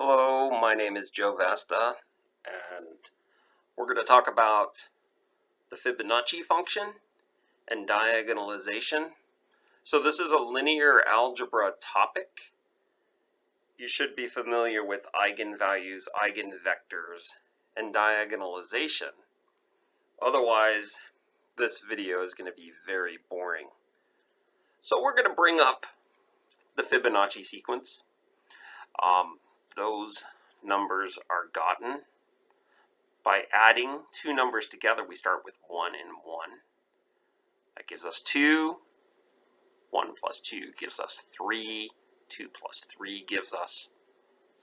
Hello, my name is Joe Vasta, and we're going to talk about the Fibonacci function and diagonalization. So this is a linear algebra topic. You should be familiar with eigenvalues, eigenvectors, and diagonalization. Otherwise, this video is going to be very boring. So we're going to bring up the Fibonacci sequence. Those numbers are gotten by adding two numbers together. We start with 1 and 1. That gives us 2. 1 plus 2 gives us 3. 2 plus 3 gives us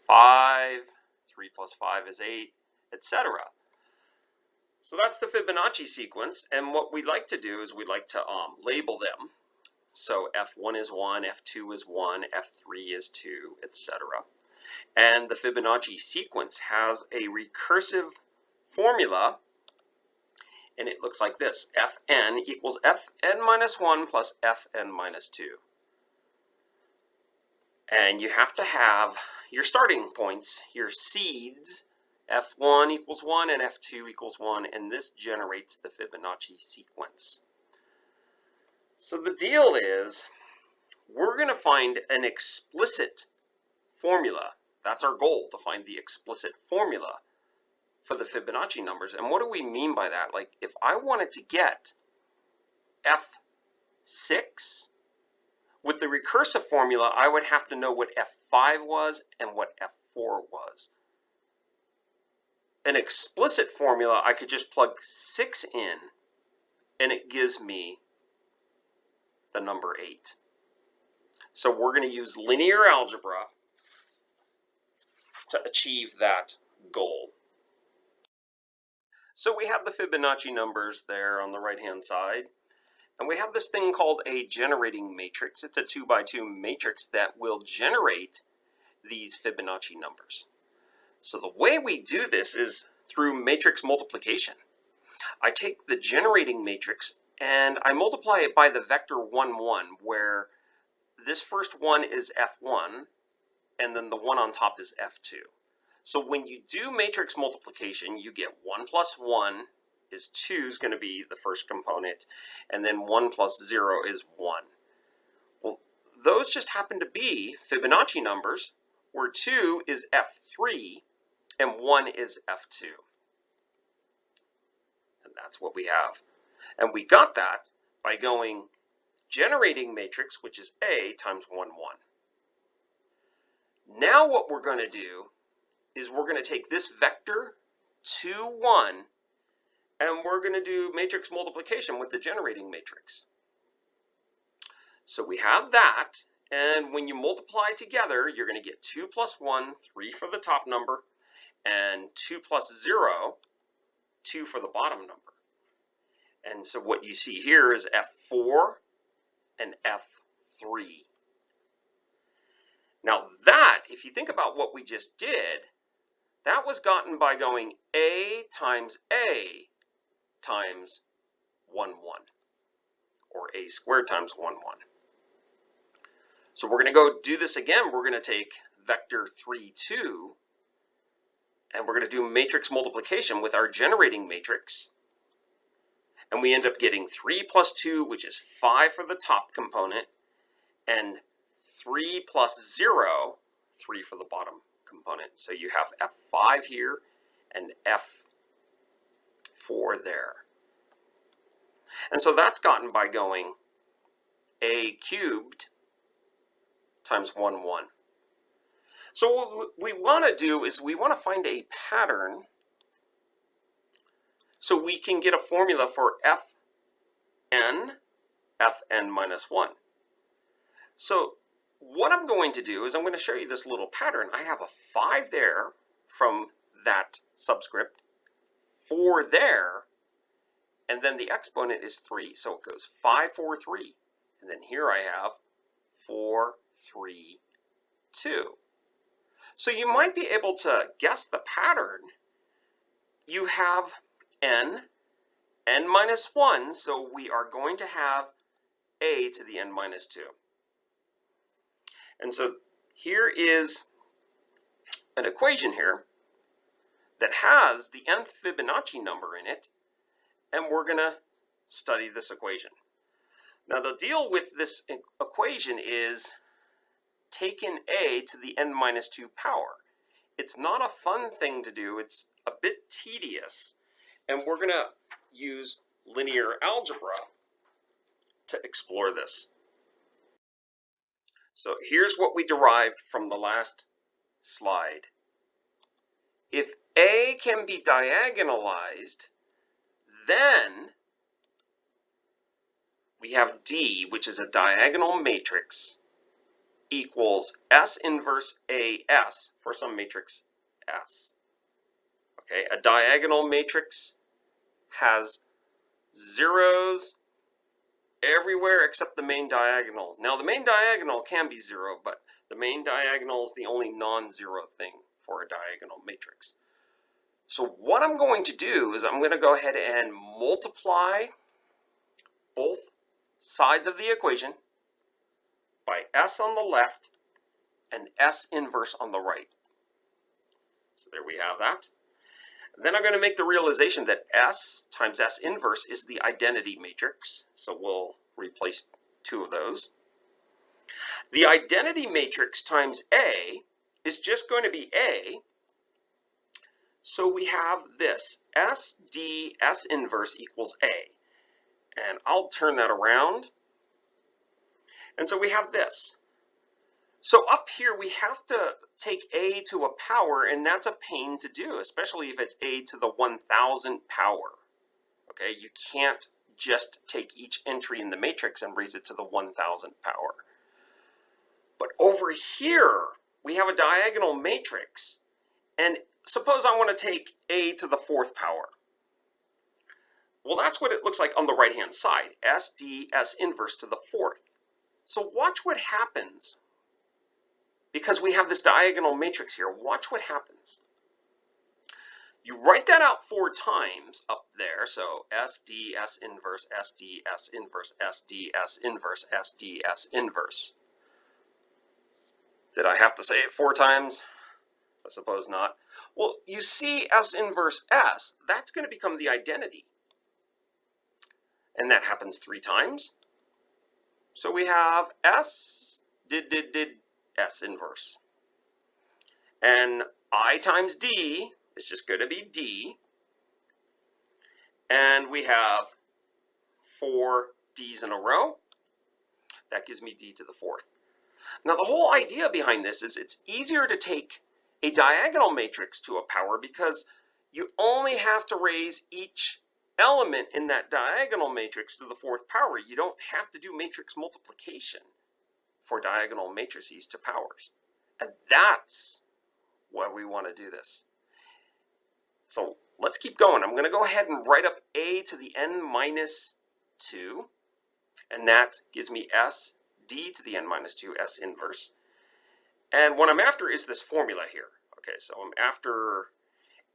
5. 3 plus 5 is 8, etc. So that's the Fibonacci sequence, and what we like to do is we like to label them. So F1 is 1, F2 is 1, F3 is 2, etc. And the Fibonacci sequence has a recursive formula, and it looks like this: Fn equals Fn minus 1 plus Fn minus 2. And you have to have your starting points, your seeds. F1 equals 1 and F2 equals 1, and this generates the Fibonacci sequence. So the deal is, we're going to find an explicit formula. That's our goal, to find the explicit formula for the Fibonacci numbers. And what do we mean by that? Like, if I wanted to get F6 with the recursive formula, I would have to know what F5 was and what F4 was. An explicit formula, I could just plug 6 in, and it gives me the number 8. So we're going to use linear algebra to achieve that goal. So we have the Fibonacci numbers there on the right-hand side, and we have this thing called a generating matrix. It's a 2x2 matrix that will generate these Fibonacci numbers. So the way we do this is through matrix multiplication. I take the generating matrix and I multiply it by the vector 1, 1, where this first one is F1, and then the one on top is F2. So when you do matrix multiplication, you get 1 plus 1 is 2 is going to be the first component, and then 1 plus 0 is 1. Well, those just happen to be Fibonacci numbers, where 2 is F3 and 1 is F2. And that's what we have. And we got that by going generating matrix, which is A times 1, 1. Now what we're going to do is we're going to take this vector 2, 1, and we're going to do matrix multiplication with the generating matrix. So we have that, and when you multiply together, you're going to get 2 plus 1, 3 for the top number, and 2 plus 0, 2 for the bottom number. And so what you see here is F4 and F3. Now that, if you think about what we just did, that was gotten by going A times 1, 1, or A squared times 1, 1. So we're going to go do this again. We're going to take vector 3, 2, and we're going to do matrix multiplication with our generating matrix. And we end up getting 3 plus 2, which is 5 for the top component, and 3 plus 0, 3 for the bottom component. So you have F5 here and F4 there. And so that's gotten by going A cubed times 1, 1. So what we want to do is we want to find a pattern so we can get a formula for Fn minus 1. So what I'm going to do is I'm going to show you this little pattern. I have a 5 there from that subscript, 4 there, and then the exponent is 3. So it goes 5, 4, 3. And then here I have 4, 3, 2. So you might be able to guess the pattern. You have n minus 1, so we are going to have a to the n minus 2. And so here is an equation here that has the nth Fibonacci number in it, and we're going to study this equation. Now the deal with this equation is taking a to the n minus 2 power. It's not a fun thing to do, it's a bit tedious, and we're going to use linear algebra to explore this. So here's what we derived from the last slide. If A can be diagonalized, then we have D, which is a diagonal matrix, equals S inverse AS for some matrix S. Okay, a diagonal matrix has zeros everywhere except the main diagonal. Now the main diagonal can be zero, but the main diagonal is the only non-zero thing for a diagonal matrix. So what I'm going to do is I'm going to go ahead and multiply both sides of the equation by S on the left and S inverse on the right. So there we have that. Then I'm going to make the realization that S times S inverse is the identity matrix. So we'll replace two of those. The identity matrix times A is just going to be A. So we have this, SD S inverse equals A. And I'll turn that around. And so we have this. So up here we have to take a to a power, and that's a pain to do, especially if it's a to the 1000th power. Okay, you can't just take each entry in the matrix and raise it to the 1000th power. But over here we have a diagonal matrix, and suppose I want to take a to the 4th power. Well, that's what it looks like on the right hand side, SD S inverse to the 4th. So watch what happens. Because we have this diagonal matrix here, watch what happens. You write that out 4 times up there, so SD S inverse, SD S inverse, SD S inverse, SD S inverse. Did I have to say it 4 times? I suppose not. Well, you see S inverse S, that's going to become the identity. And that happens 3 times. So we have S did S inverse. And I times D is just going to be D. And we have 4 D's in a row. That gives me D to the 4th. Now the whole idea behind this is it's easier to take a diagonal matrix to a power because you only have to raise each element in that diagonal matrix to the 4th power. You don't have to do matrix multiplication for diagonal matrices to powers. And that's why we want to do this. So let's keep going. I'm going to go ahead and write up a to the n minus 2, and that gives me s d to the n minus 2 s inverse. And what I'm after is this formula here. Okay, so I'm after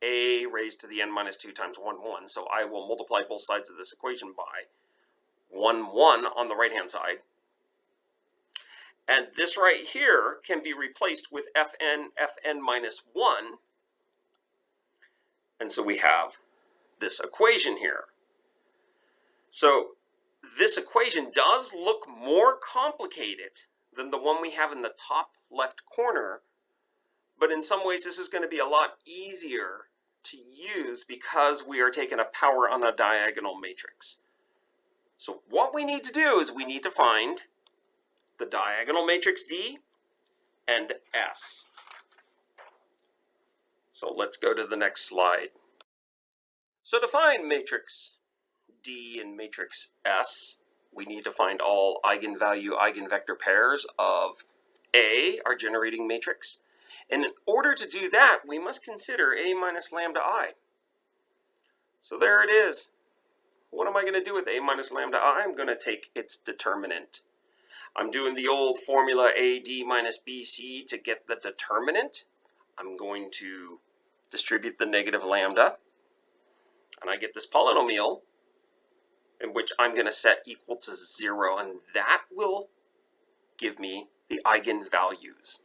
a raised to the n minus 2 times 1, 1. So I will multiply both sides of this equation by 1, 1 on the right-hand side. And this right here can be replaced with fn minus 1. And so we have this equation here. So this equation does look more complicated than the one we have in the top left corner, but in some ways this is going to be a lot easier to use because we are taking a power on a diagonal matrix. So what we need to do is we need to find the diagonal matrix D and S. So let's go to the next slide. So to find matrix D and matrix S, we need to find all eigenvalue eigenvector pairs of A, our generating matrix. And in order to do that, we must consider A minus lambda I. So there it is. What am I going to do with A minus lambda I? I'm going to take its determinant. I'm doing the old formula AD minus BC to get the determinant. I'm going to distribute the negative lambda, and I get this polynomial in which I'm going to set equal to 0, and that will give me the eigenvalues.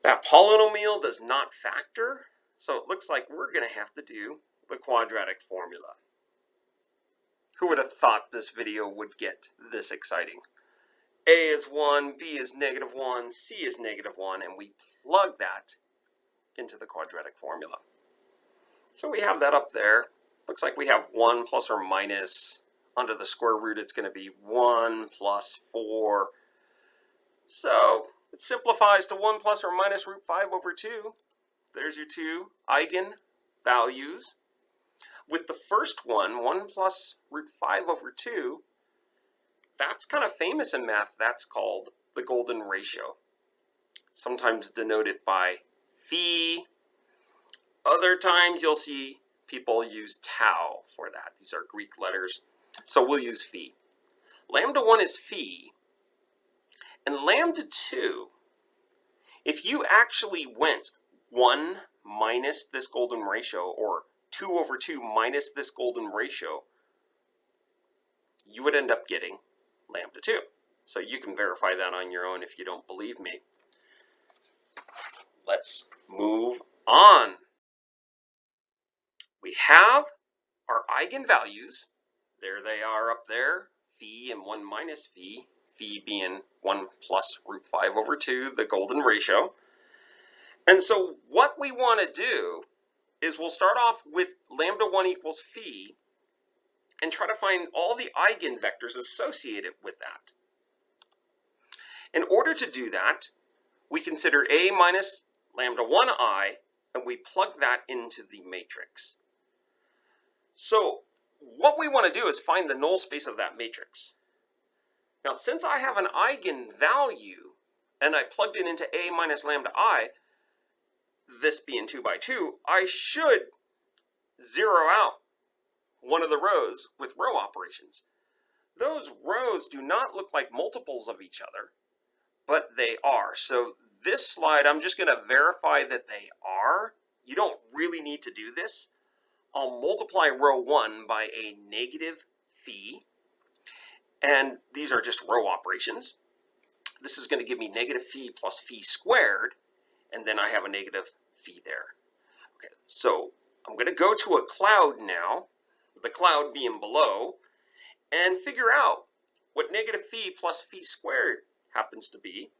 That polynomial does not factor, so it looks like we're going to have to do the quadratic formula. Who would have thought this video would get this exciting? A is 1, B is -1, C is -1, and we plug that into the quadratic formula. So we have that up there. Looks like we have 1 plus or minus. Under the square root, it's going to be 1 plus 4. So it simplifies to 1 plus or minus root 5 over 2. There's your two eigenvalues. With the first one, 1 plus root 5 over 2, that's kind of famous in math. That's called the golden ratio, sometimes denoted by phi. Other times you'll see people use tau for that. These are Greek letters, so we'll use phi. Lambda 1 is phi, and lambda 2, if you actually went 1 minus this golden ratio, or 2 over 2 minus this golden ratio, you would end up getting lambda 2. So you can verify that on your own if you don't believe me. Let's move on. We have our eigenvalues. There they are up there, phi and 1 minus phi, phi being 1 plus root 5 over 2, the golden ratio. And so what we want to do is we'll start off with lambda 1 equals phi and try to find all the eigenvectors associated with that. In order to do that, we consider A minus lambda 1I, and we plug that into the matrix. So what we want to do is find the null space of that matrix. Now, since I have an eigenvalue and I plugged it into A minus lambda I, this being 2 by 2, I should zero out one of the rows with row operations. Those rows do not look like multiples of each other, but they are. So this slide, I'm just going to verify that they are. You don't really need to do this. I'll multiply row 1 by a negative phi, and these are just row operations. This is going to give me negative phi plus phi squared, and then I have a negative phi there. Okay, so I'm going to go to a cloud now, the cloud being below, and figure out what negative phi plus phi squared happens to be.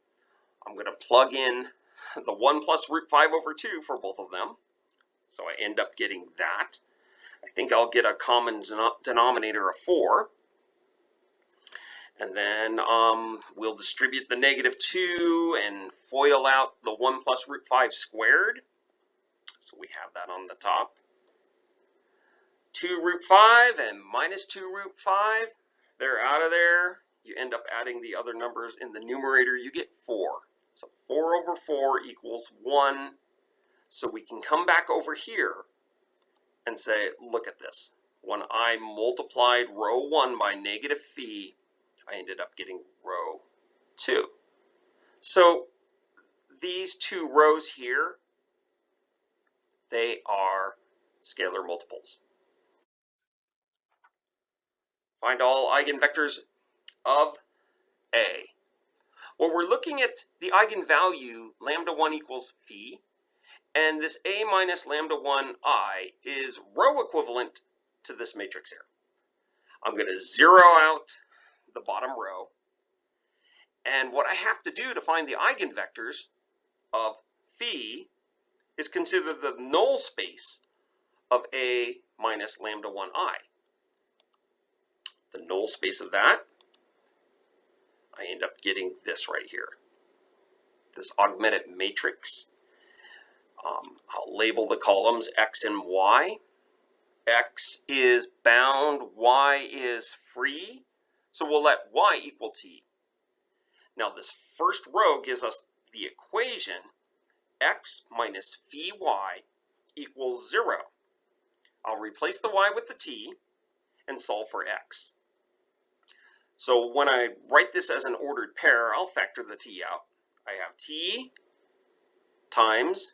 I'm going to plug in the 1 plus root 5 over 2 for both of them. So I end up getting that. I think I'll get a common denominator of 4. And then we'll distribute the negative 2 and FOIL out the 1 plus root 5 squared. So we have that on the top. 2 root 5 and minus 2 root 5. They're out of there. You end up adding the other numbers in the numerator. You get 4. So 4 over 4 equals 1. So we can come back over here and say, look at this. When I multiplied row 1 by negative phi, I ended up getting row 2. So these two rows here, they are scalar multiples. Find all eigenvectors of A. Well, we're looking at the eigenvalue lambda 1 equals phi, and this A minus lambda 1I is row equivalent to this matrix here. I'm going to zero out the bottom row, and what I have to do to find the eigenvectors of phi is consider the null space of A minus lambda 1I. The null space of that, I end up getting this right here, this augmented matrix. I'll label the columns X and Y. X is bound, Y is free, so we'll let Y equal T. Now this first row gives us the equation X minus phi Y equals 0. I'll replace the Y with the T and solve for X. So when I write this as an ordered pair, I'll factor the T out. I have T times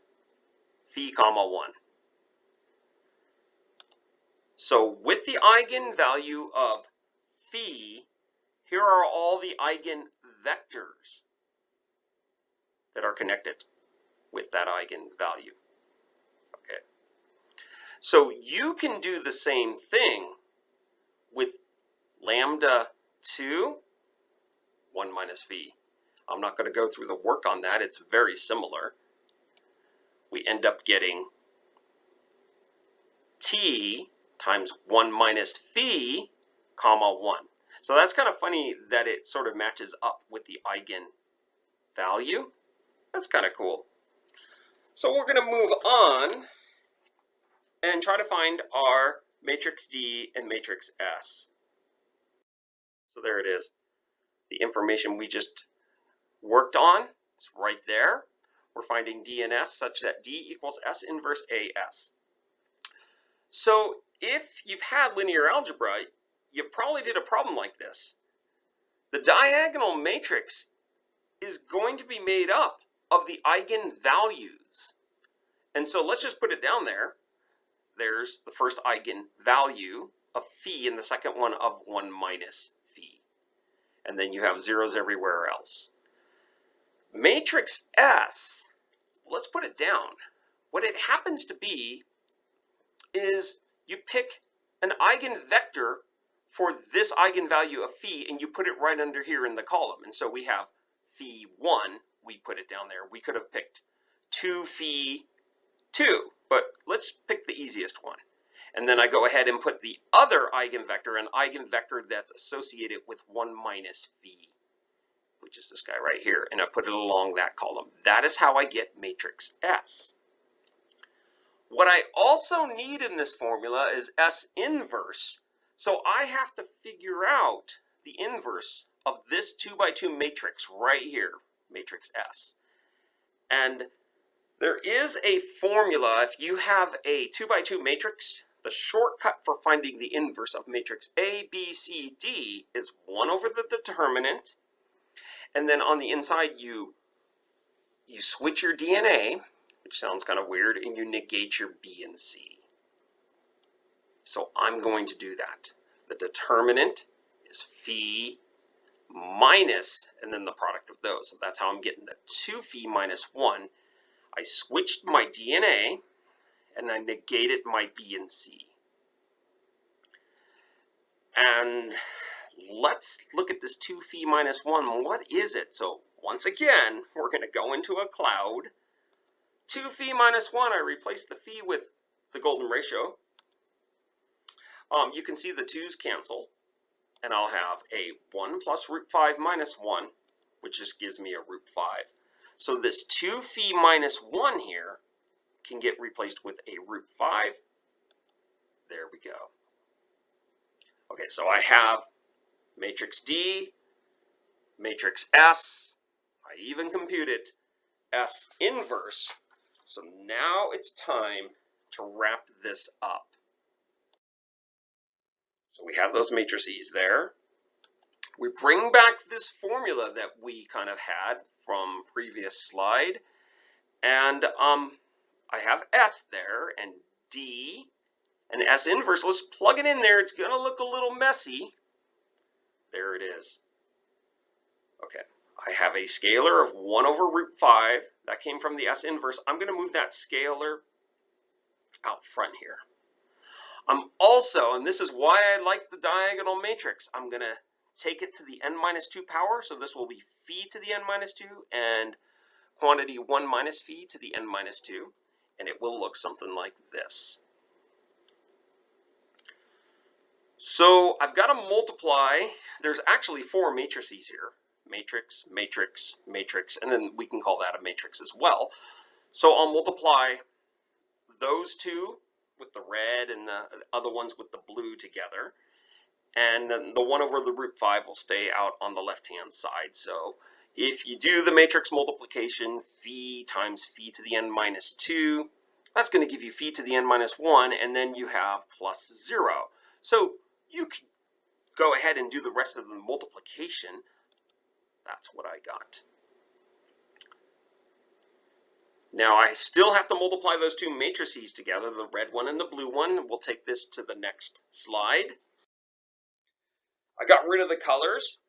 phi comma 1. So with the eigenvalue of phi, here are all the eigenvectors that are connected. with that eigenvalue. Okay. So you can do the same thing with lambda 2, 1 minus phi. I'm not going to go through the work on that. It's very similar. We end up getting t times 1 minus phi, comma 1. So that's kind of funny that it sort of matches up with the eigenvalue. That's kind of cool. So we're going to move on and try to find our matrix D and matrix S. So there it is. The information we just worked on is right there. We're finding D and S such that D equals S inverse AS. So if you've had linear algebra, you probably did a problem like this. The diagonal matrix is going to be made up of the eigenvalues. And so let's just put it down there. There's the first eigenvalue of phi and the second one of 1 minus phi. And then you have zeros everywhere else. Matrix S, let's put it down. What it happens to be is you pick an eigenvector for this eigenvalue of phi and you put it right under here in the column. And so we have phi 1, we put it down there. We could have picked 2 phi 2, but let's pick the easiest one. And then I go ahead and put the other eigenvector, an eigenvector that's associated with 1 minus phi, which is this guy right here, and I put it along that column. That is how I get matrix S. What I also need in this formula is S inverse. So I have to figure out the inverse of this 2 by 2 matrix right here, matrix S. And there is a formula. If you have a 2 by 2 matrix, the shortcut for finding the inverse of matrix A, B, C, D is 1 over the determinant. And then on the inside, you switch your DNA, which sounds kind of weird, and you negate your B and C. So I'm going to do that. The determinant is phi minus, and then the product of those. So that's how I'm getting the 2 phi minus 1. I switched my DNA, and I negated my B and C. And let's look at this 2 phi minus 1. What is it? So once again, we're going to go into a cloud. 2 phi minus 1, I replace the phi with the golden ratio. You can see the 2's cancel, and I'll have a 1 plus root 5 minus 1, which just gives me a root 5. So this 2 phi minus 1 here can get replaced with a root 5. There we go. Okay, so I have matrix D, matrix S, I even computed S inverse. So now it's time to wrap this up. So we have those matrices there. We bring back this formula that we kind of had from previous slide. And I have S there and D and S inverse. Let's plug it in there. It's going to look a little messy. There it is. Okay, I have a scalar of 1 over root 5. That came from the S inverse. I'm going to move that scalar out front here. I'm also, and this is why I like the diagonal matrix, I'm going to take it to the n minus 2 power. So this will be phi to the n minus 2 and quantity 1 minus phi to the n minus 2. And it will look something like this. So I've got to multiply. There's actually 4 matrices here. Matrix, matrix, matrix, and then we can call that a matrix as well. So I'll multiply those two with the red and the other ones with the blue together. And then the 1 over the root 5 will stay out on the left-hand side. So if you do the matrix multiplication, phi times phi to the n minus 2, that's going to give you phi to the n minus 1, and then you have plus 0. So you can go ahead and do the rest of the multiplication. That's what I got. Now I still have to multiply those 2 matrices together, the red one and the blue one. We'll take this to the next slide. I got rid of the colors.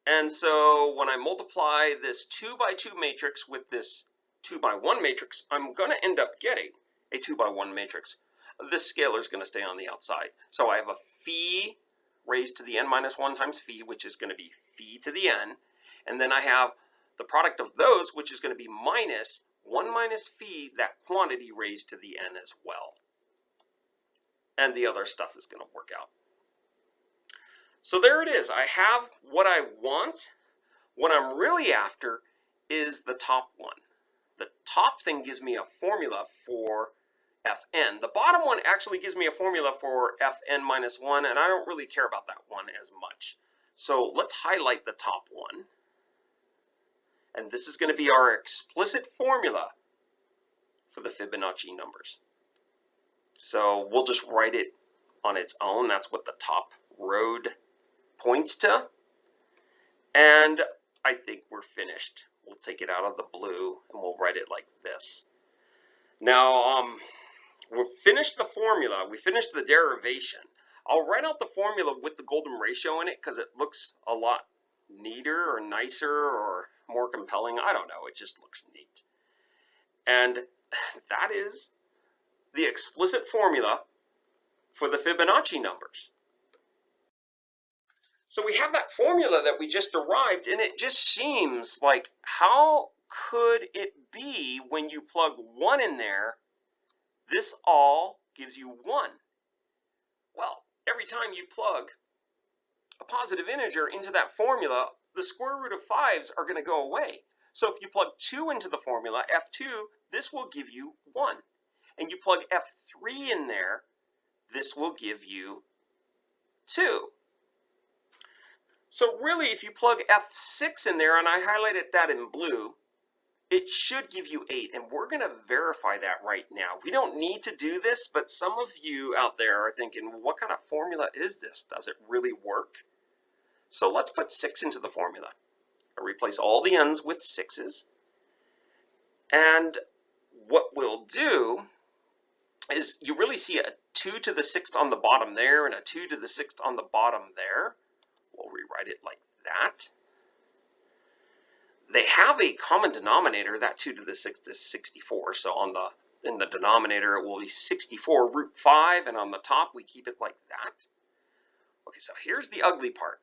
And so when I multiply this 2 by 2 matrix with this 2x1 matrix, I'm going to end up getting a 2x1 matrix. This scalar is going to stay on the outside. So I have a phi raised to the n minus 1 times phi, which is going to be phi to the n. And then I have the product of those, which is going to be minus 1 minus phi, that quantity raised to the n as well. And the other stuff is going to work out. So there it is. I have what I want. What I'm really after is the top one. The top thing gives me a formula for Fn. The bottom one actually gives me a formula for Fn minus 1, and I don't really care about that one as much. So let's highlight the top one. And this is going to be our explicit formula for the Fibonacci numbers. So we'll just write it on its own. That's what the top road points to. And I think we're finished. We'll take it out of the blue and we'll write it like this. Now, we've finished the formula. We finished the derivation. I'll write out the formula with the golden ratio in it because it looks a lot neater or nicer or more compelling. I don't know. It just looks neat. And that is the explicit formula for the Fibonacci numbers. So we have that formula that we just derived, and it just seems like, how could it be when you plug 1 in there, this all gives you 1? Well, every time you plug a positive integer into that formula, the square root of 5s are going to go away. So if you plug 2 into the formula, F2, this will give you 1. And you plug F3 in there, this will give you 2. So really, if you plug F6 in there, and I highlighted that in blue, it should give you 8. And we're going to verify that right now. We don't need to do this, but some of you out there are thinking, well, what kind of formula is this? Does it really work? So let's put 6 into the formula. I'll replace all the n's with 6's. And what we'll do is you really see a 2 to the 6th on the bottom there and a 2 to the 6th on the bottom there. We'll rewrite it like that. They have a common denominator. That 2 to the 6th is 64. So in the denominator, it will be 64 root 5, and on the top, we keep it like that. Okay, so here's the ugly part.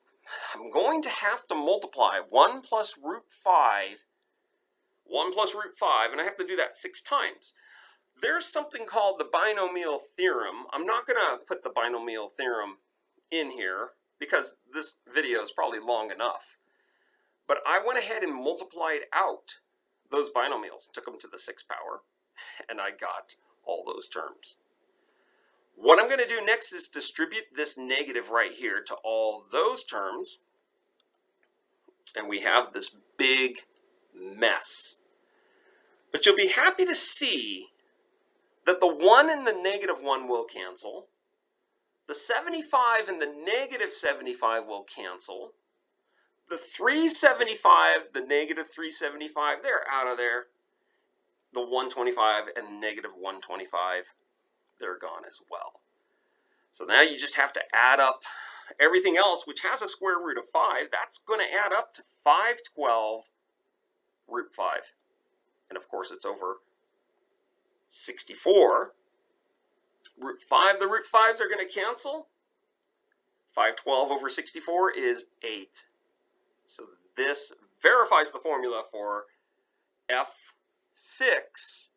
I'm going to have to multiply 1 plus root 5, 1 plus root 5, and I have to do that 6 times. There's something called the binomial theorem. I'm not going to put the binomial theorem in here because this video is probably long enough. But I went ahead and multiplied out those binomials, took them to the 6th power, and I got all those terms. What I'm going to do next is distribute this negative right here to all those terms, and we have this big mess. But you'll be happy to see that the 1 and the negative 1 will cancel. The 75 and the negative 75 will cancel. The 375, the negative 375, they're out of there. The 125 and negative 125, they're gone as well. So now you just have to add up everything else, which has a square root of 5. That's going to add up to 512 root 5. And of course, it's over 64. Root 5, the root 5s are going to cancel. 512 over 64 is 8. So this verifies the formula for F6.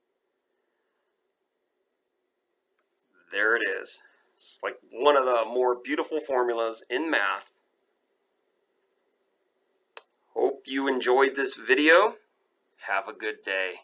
There it is. It's like one of the more beautiful formulas in math. Hope you enjoyed this video. Have a good day.